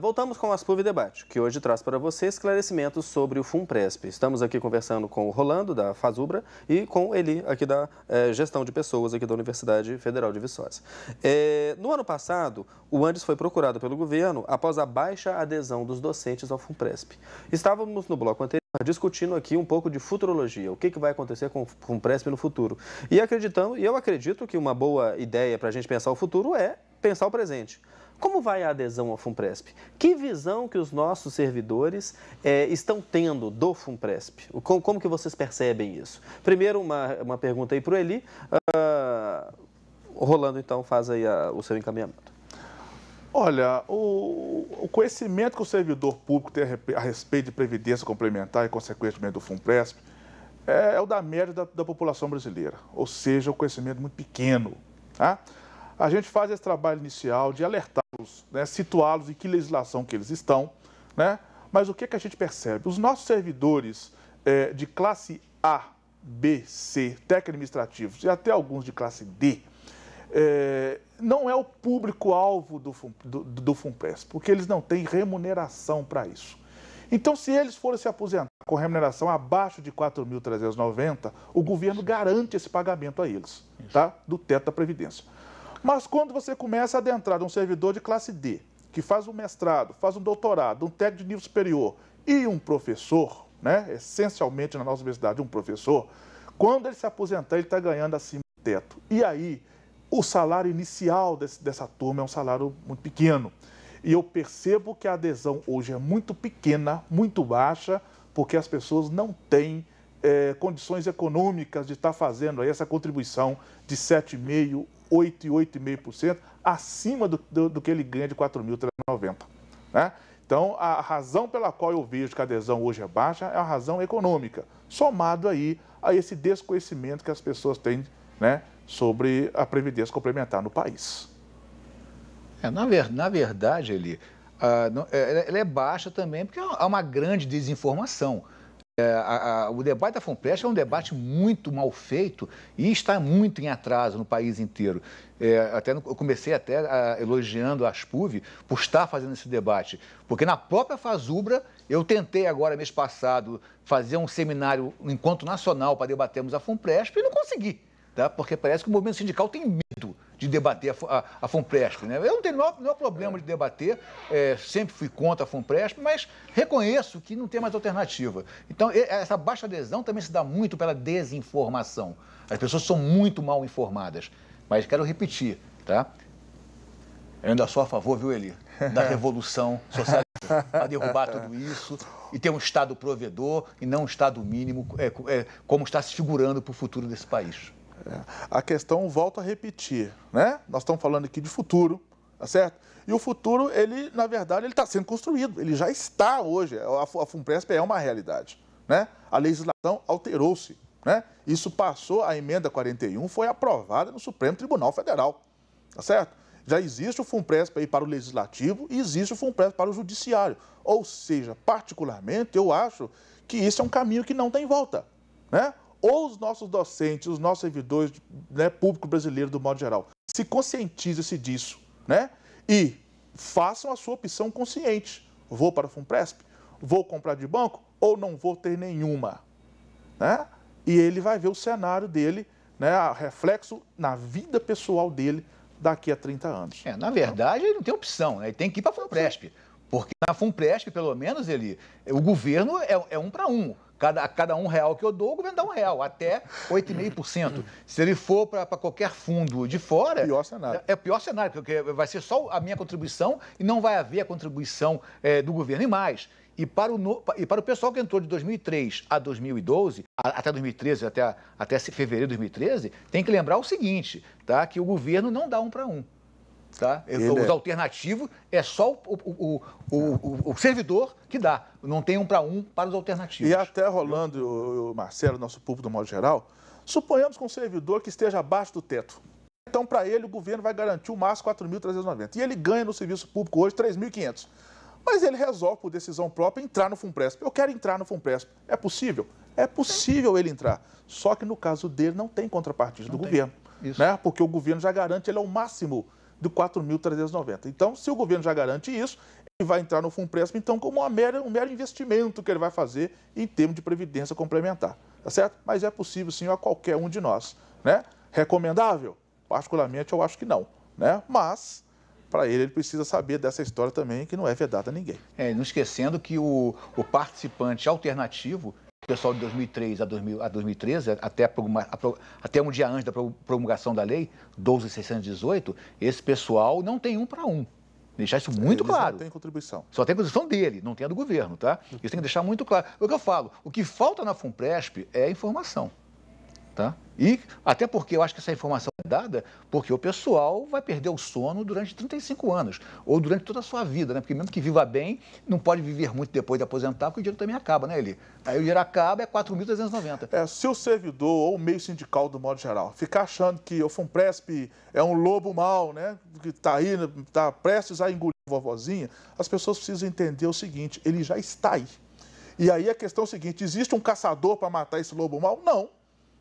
Voltamos com o Aspuv Debate, que hoje traz para você esclarecimentos sobre o FUNPRESP. Estamos aqui conversando com o Rolando, da Fasubra, e com o Eli, aqui da Gestão de Pessoas, aqui da Universidade Federal de Viçosa. No ano passado, o Andes foi procurado pelo governo após a baixa adesão dos docentes ao FUNPRESP. Estávamos no bloco anterior discutindo aqui um pouco de futurologia, o que vai acontecer com o FUNPRESP no futuro. E eu acredito que uma boa ideia para a gente pensar o futuro é pensar o presente. Como vai a adesão ao FUNPRESP? Que visão que os nossos servidores estão tendo do FUNPRESP? Como que vocês percebem isso? Primeiro, uma pergunta aí para o Eli. O Rolando, então, faz aí o seu encaminhamento. Olha, o conhecimento que o servidor público tem a respeito de previdência complementar e, consequentemente, do FUNPRESP é o da média da população brasileira, ou seja, um conhecimento muito pequeno, tá? A gente faz esse trabalho inicial de alertá-los, né, situá-los em que legislação que eles estão, né? Mas o que a gente percebe? Os nossos servidores de classe A, B, C, técnico-administrativos e até alguns de classe D, não é o público-alvo do FUNPRESP, porque eles não têm remuneração para isso. Então, se eles forem se aposentar com remuneração abaixo de R$ 4.390, o governo garante esse pagamento a eles, tá? Do teto da Previdência. Mas quando você começa a adentrar um servidor de classe D, que faz um mestrado, faz um doutorado, um técnico de nível superior e um professor, né, essencialmente na nossa universidade um professor, quando ele se aposentar ele está ganhando acima do teto. E aí o salário inicial dessa turma é um salário muito pequeno. E eu percebo que a adesão hoje é muito pequena, muito baixa, porque as pessoas não têm condições econômicas de estar fazendo aí essa contribuição de 7,5%, 8% e 8,5% acima do que ele ganha de R$ 4.390, né? Então, a razão pela qual eu vejo que a adesão hoje é baixa é a razão econômica, somado aí a esse desconhecimento que as pessoas têm, né, sobre a previdência complementar no país. Na verdade, Eli, ela é baixa também porque há uma grande desinformação. O debate da FUNPRESP é um debate muito mal feito e está muito em atraso no país inteiro. Eu comecei até elogiando a Aspuv por estar fazendo esse debate, porque na própria Fasubra eu tentei agora, mês passado, fazer um seminário no encontro nacional para debatermos a FUNPRESP e não consegui, tá? Porque parece que o movimento sindical tem medo de debater a FUNPRESP, né? Eu não tenho o menor problema de debater, sempre fui contra a FUNPRESP, mas reconheço que não tem mais alternativa. Então, essa baixa adesão também se dá muito pela desinformação. As pessoas são muito mal informadas. Mas quero repetir, tá? Eu ainda sou a favor, viu, Eli, da revolução socialista, para derrubar tudo isso e ter um Estado provedor e não um Estado mínimo, como está se figurando para o futuro desse país. A questão, volto a repetir, né? Nós estamos falando aqui de futuro, tá certo? E o futuro, ele, na verdade, ele está sendo construído, ele já está hoje, a FUNPRESP é uma realidade, né? A legislação alterou-se, né? Isso passou, a emenda 41 foi aprovada no Supremo Tribunal Federal, tá certo? Já existe o FUNPRESP aí para o Legislativo e existe o FUNPRESP para o Judiciário, ou seja, particularmente, eu acho que isso é um caminho que não tem volta, né? Ou os nossos docentes, os nossos servidores, né, público brasileiro do modo geral, se conscientizem-se disso, né? E façam a sua opção consciente. Vou para o FUNPRESP? Vou comprar de banco ou não vou ter nenhuma? Né? E ele vai ver o cenário dele, né, reflexo na vida pessoal dele daqui a 30 anos. Na verdade, ele não tem opção, né? Ele tem que ir para a FUNPRESP. Porque na FUNPRESP, pelo menos, o governo é 1 para 1. Cada R$1 que eu dou, o governo dá R$1, até 8,5%. Se ele for para qualquer fundo de fora... Pior cenário. É o pior cenário, porque vai ser só a minha contribuição e não vai haver a contribuição do governo. E mais, e para o pessoal que entrou de 2003 a 2012, até 2013, até fevereiro de 2013, tem que lembrar o seguinte, tá? Que o governo não dá 1 para 1. Tá? Os alternativos é só o servidor que dá, não tem 1 para 1 para os alternativos. E até Rolando, o Marcelo, nosso público do modo geral, suponhamos que um servidor que esteja abaixo do teto. Então, para ele, o governo vai garantir o máximo 4.390. E ele ganha no serviço público hoje 3.500. Mas ele resolve, por decisão própria, entrar no FUNPRESP. Eu quero entrar no FUNPRESP. É possível? É possível ele entrar. Só que no caso dele não tem contrapartida do governo. Né? Porque o governo já garante ele ao máximo de 4.390. Então, se o governo já garante isso, e vai entrar no FUNPRESP, então, como um mero investimento que ele vai fazer em termos de previdência complementar, tá certo? Mas é possível, sim, a qualquer um de nós, né? Recomendável? Particularmente, eu acho que não, né? Mas, para ele precisa saber dessa história também, que não é vedada a ninguém. Não esquecendo que o participante alternativo, o pessoal de 2003 a 2013, até um dia antes da promulgação da lei, 12.618, esse pessoal não tem 1 para 1. Deixar isso muito claro. Só tem contribuição. Só tem contribuição dele, não tem a do governo, tá? Isso tem que deixar muito claro. O que eu falo, o que falta na FUNPRESP é informação, tá? E até porque eu acho que essa informação é dada porque o pessoal vai perder o sono durante 35 anos, ou durante toda a sua vida, né? Porque mesmo que viva bem, não pode viver muito depois de aposentar, porque o dinheiro também acaba, né, Eli? Aí o dinheiro acaba, é 4.390. Se o servidor ou o meio sindical, do modo geral, ficar achando que o FUNPRESP é um lobo mau, né? Que está aí, está prestes a engolir a vovozinha, as pessoas precisam entender o seguinte, ele já está aí. E aí a questão é o seguinte, existe um caçador para matar esse lobo mau? Não.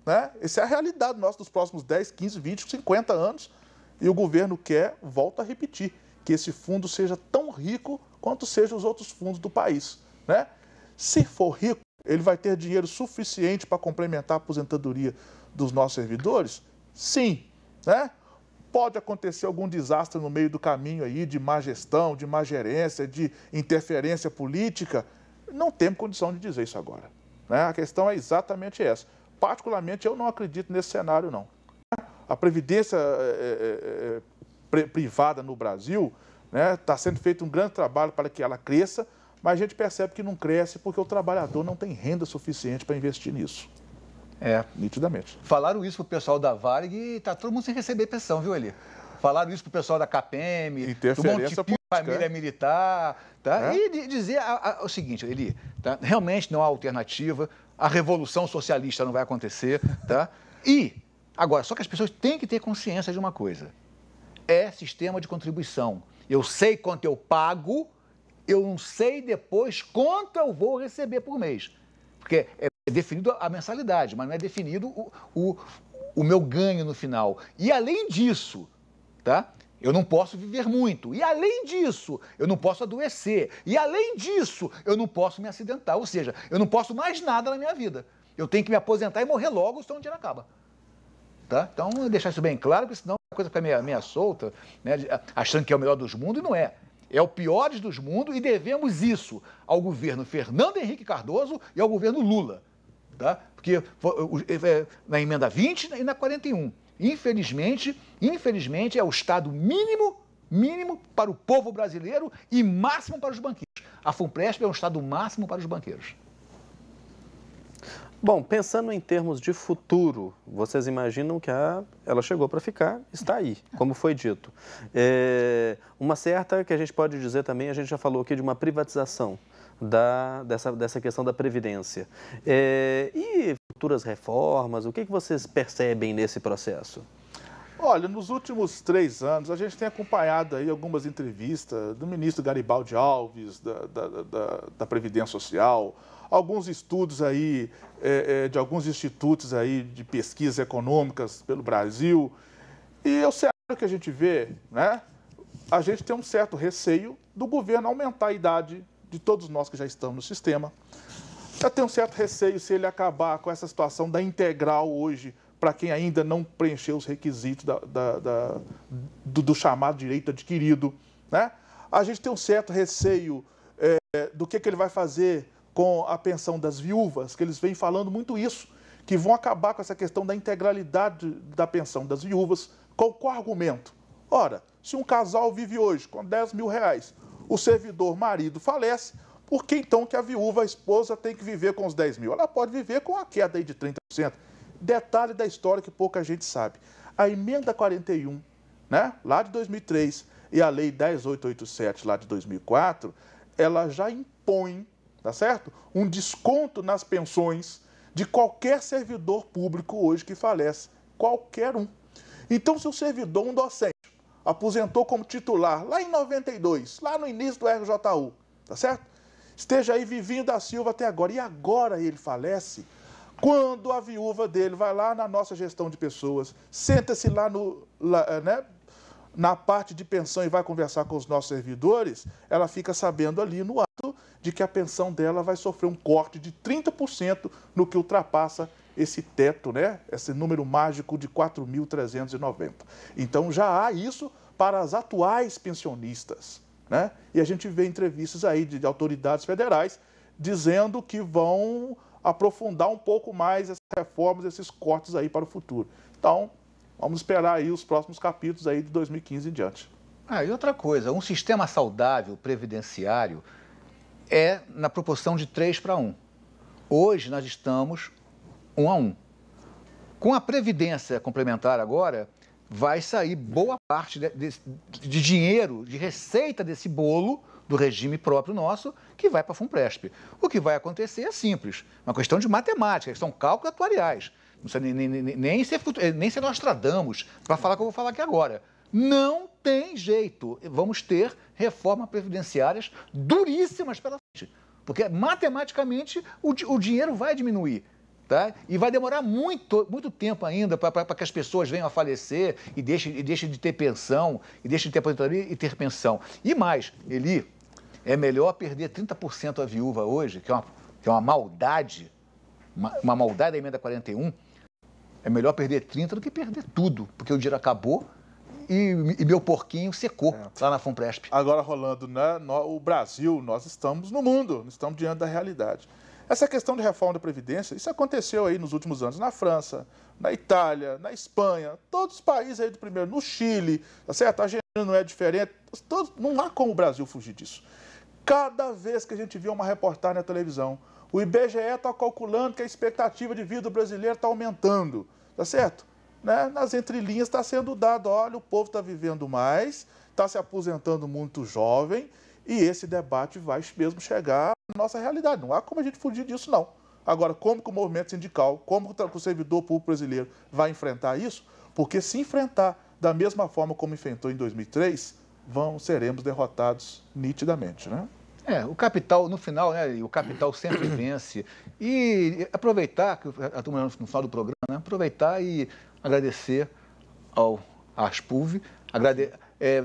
Né? Essa é a realidade nossa dos próximos 10, 15, 20, 50 anos. E o governo quer, volta a repetir, que esse fundo seja tão rico quanto sejam os outros fundos do país. Né? Se for rico, ele vai ter dinheiro suficiente para complementar a aposentadoria dos nossos servidores? Sim. Né? Pode acontecer algum desastre no meio do caminho aí, de má gestão, de má gerência, de interferência política. Não temos condição de dizer isso agora. Né? A questão é exatamente essa. Particularmente, eu não acredito nesse cenário, não. A previdência privada no Brasil, né, está sendo feito um grande trabalho para que ela cresça, mas a gente percebe que não cresce porque o trabalhador não tem renda suficiente para investir nisso. Nitidamente. Falaram isso para o pessoal da Varig e está todo mundo sem receber pensão, viu, Eli? Falaram isso para o pessoal da CAPEM, do Monte Pio, família militar, tá? E dizer o seguinte, Eli, tá? Realmente não há alternativa, a revolução socialista não vai acontecer, tá? E, agora, só que as pessoas têm que ter consciência de uma coisa, é sistema de contribuição. Eu sei quanto eu pago, eu não sei depois quanto eu vou receber por mês, porque é definido a mensalidade, mas não é definido o meu ganho no final. E além disso, tá? Eu não posso viver muito. E além disso, eu não posso adoecer. E além disso, eu não posso me acidentar. Ou seja, eu não posso mais nada na minha vida. Eu tenho que me aposentar e morrer logo, senão o dinheiro acaba. Tá? Então, deixar isso bem claro, porque senão a coisa fica meio solta, né? Achando que é o melhor dos mundos, e não é. É o pior dos mundos e devemos isso ao governo Fernando Henrique Cardoso e ao governo Lula. Tá? Porque na emenda 20 e na 41. Infelizmente, é o Estado mínimo para o povo brasileiro e máximo para os banqueiros. A FUNPRESP é um Estado máximo para os banqueiros. Bom, pensando em termos de futuro, vocês imaginam que ela chegou para ficar, está aí, como foi dito. Uma certa, que a gente pode dizer também, a gente já falou aqui de uma privatização dessa questão da Previdência. E futuras reformas, o que vocês percebem nesse processo? Olha, nos últimos 3 anos, a gente tem acompanhado aí algumas entrevistas do ministro Garibaldi Alves, da Previdência Social, alguns estudos aí de alguns institutos aí de pesquisas econômicas pelo Brasil. E o cenário que a gente vê, né? A gente tem um certo receio do governo aumentar a idade de todos nós que já estamos no sistema. Eu tenho um certo receio se ele acabar com essa situação da integral hoje, para quem ainda não preencheu os requisitos do chamado direito adquirido. Né? A gente tem um certo receio do que ele vai fazer com a pensão das viúvas, que eles vêm falando muito isso, que vão acabar com essa questão da integralidade da pensão das viúvas. Qual argumento? Ora, se um casal vive hoje com 10 mil reais, o servidor marido falece, por que então que a viúva, a esposa, tem que viver com os 10 mil? Ela pode viver com a queda aí de 30%. Detalhe da história que pouca gente sabe. A emenda 41, né, lá de 2003, e a lei 10.887, lá de 2004, ela já impõe, tá certo? Um desconto nas pensões de qualquer servidor público hoje que falece. Qualquer um. Então, se o servidor, um docente, aposentou como titular lá em 92, lá no início do RJU, tá certo? Esteja aí vivinho da Silva até agora, e agora ele falece, quando a viúva dele vai lá na nossa gestão de pessoas, senta-se lá na parte de pensão e vai conversar com os nossos servidores, ela fica sabendo ali no ato de que a pensão dela vai sofrer um corte de 30% no que ultrapassa esse teto, né? Esse número mágico de 4.390. Então já há isso para as atuais pensionistas, né? E a gente vê entrevistas aí de autoridades federais dizendo que vão aprofundar um pouco mais essas reformas, esses cortes aí para o futuro. Então, vamos esperar aí os próximos capítulos aí de 2015 em diante. E outra coisa, um sistema saudável, previdenciário, é na proporção de 3:1. Hoje nós estamos 1:1. Com a previdência complementar agora, vai sair boa parte de dinheiro, de receita desse bolo do regime próprio nosso, que vai para a FUNPRESP. O que vai acontecer é simples, uma questão de matemática, são cálculos atuariais. Não precisa nem ser Nostradamus para falar o que eu vou falar aqui agora. Não tem jeito. Vamos ter reformas previdenciárias duríssimas pela frente, porque matematicamente o dinheiro vai diminuir. Tá? E vai demorar muito tempo ainda para que as pessoas venham a falecer e deixem de ter pensão, e deixem de ter aposentadoria e ter pensão. E mais, Eli, é melhor perder 30% a viúva hoje, que é uma maldade, uma maldade da emenda 41, é melhor perder 30 do que perder tudo, porque o dinheiro acabou e meu porquinho secou lá na FUNPRESP. Agora, Rolando, né, o Brasil, nós estamos no mundo, nós estamos diante da realidade. Essa questão de reforma da Previdência, isso aconteceu aí nos últimos anos na França, na Itália, na Espanha, todos os países aí do primeiro, no Chile, tá certo? A Argentina não é diferente, não há como o Brasil fugir disso. Cada vez que a gente vê uma reportagem na televisão, o IBGE está calculando que a expectativa de vida do brasileiro está aumentando, tá certo? Né? Nas entrelinhas está sendo dado, olha, o povo está vivendo mais, está se aposentando muito jovem, e esse debate vai mesmo chegar à nossa realidade. Não há como a gente fugir disso, não. Agora, como que o movimento sindical, como que o servidor público brasileiro vai enfrentar isso? Porque se enfrentar da mesma forma como enfrentou em 2003, seremos derrotados nitidamente, né? O capital, no final, né, o capital sempre vence. E aproveitar, que a turma no final do programa, né, aproveitar e agradecer ao ASPUV,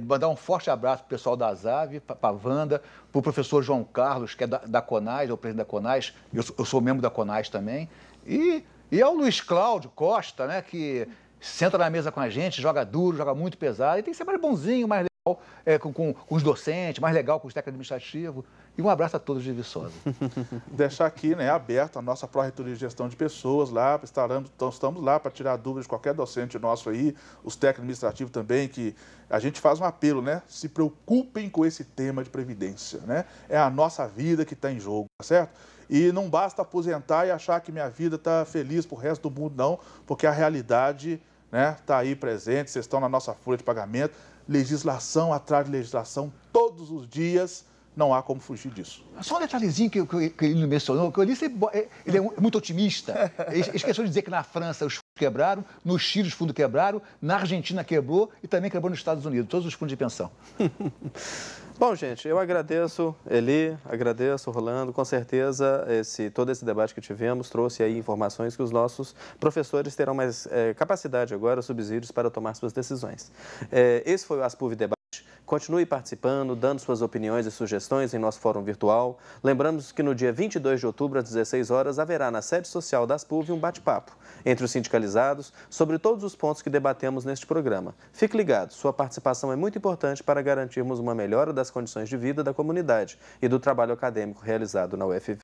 mandar um forte abraço para o pessoal da ASAV, para a Wanda, para o professor João Carlos, que é da CONAS, é o presidente da CONAS, eu sou membro da CONAS também, e ao Luiz Cláudio Costa, né, que senta na mesa com a gente, joga duro, joga muito pesado, e tem que ser mais bonzinho, mais legal com os docentes, mais legal com os técnicos administrativos. E um abraço a todos de Viçosa. Deixar aqui, né, aberto a nossa Pró-Reitoria de Gestão de Pessoas lá, estamos lá para tirar dúvidas de qualquer docente nosso aí, os técnicos administrativos também, que a gente faz um apelo, né? Se preocupem com esse tema de previdência, né? É a nossa vida que está em jogo, tá certo? E não basta aposentar e achar que minha vida está feliz pro resto do mundo, não, porque a realidade, né, está aí presente, vocês estão na nossa folha de pagamento, legislação atrás de legislação todos os dias. Não há como fugir disso. Só um detalhezinho que ele não mencionou, que eu disse, ele é muito otimista. Ele esqueceu de dizer que na França os fundos quebraram, no Chile os fundos quebraram, na Argentina quebrou e também quebrou nos Estados Unidos, todos os fundos de pensão. Bom, gente, eu agradeço, Eli, agradeço, Rolando. Com certeza, todo esse debate que tivemos trouxe aí informações que os nossos professores terão mais capacidade agora, subsídios para tomar suas decisões. Esse foi o ASPUV Debate. Continue participando, dando suas opiniões e sugestões em nosso fórum virtual. Lembramos que no dia 22 de outubro, às 16 horas, haverá na sede social da ASPUV um bate-papo entre os sindicalizados sobre todos os pontos que debatemos neste programa. Fique ligado, sua participação é muito importante para garantirmos uma melhora das condições de vida da comunidade e do trabalho acadêmico realizado na UFV.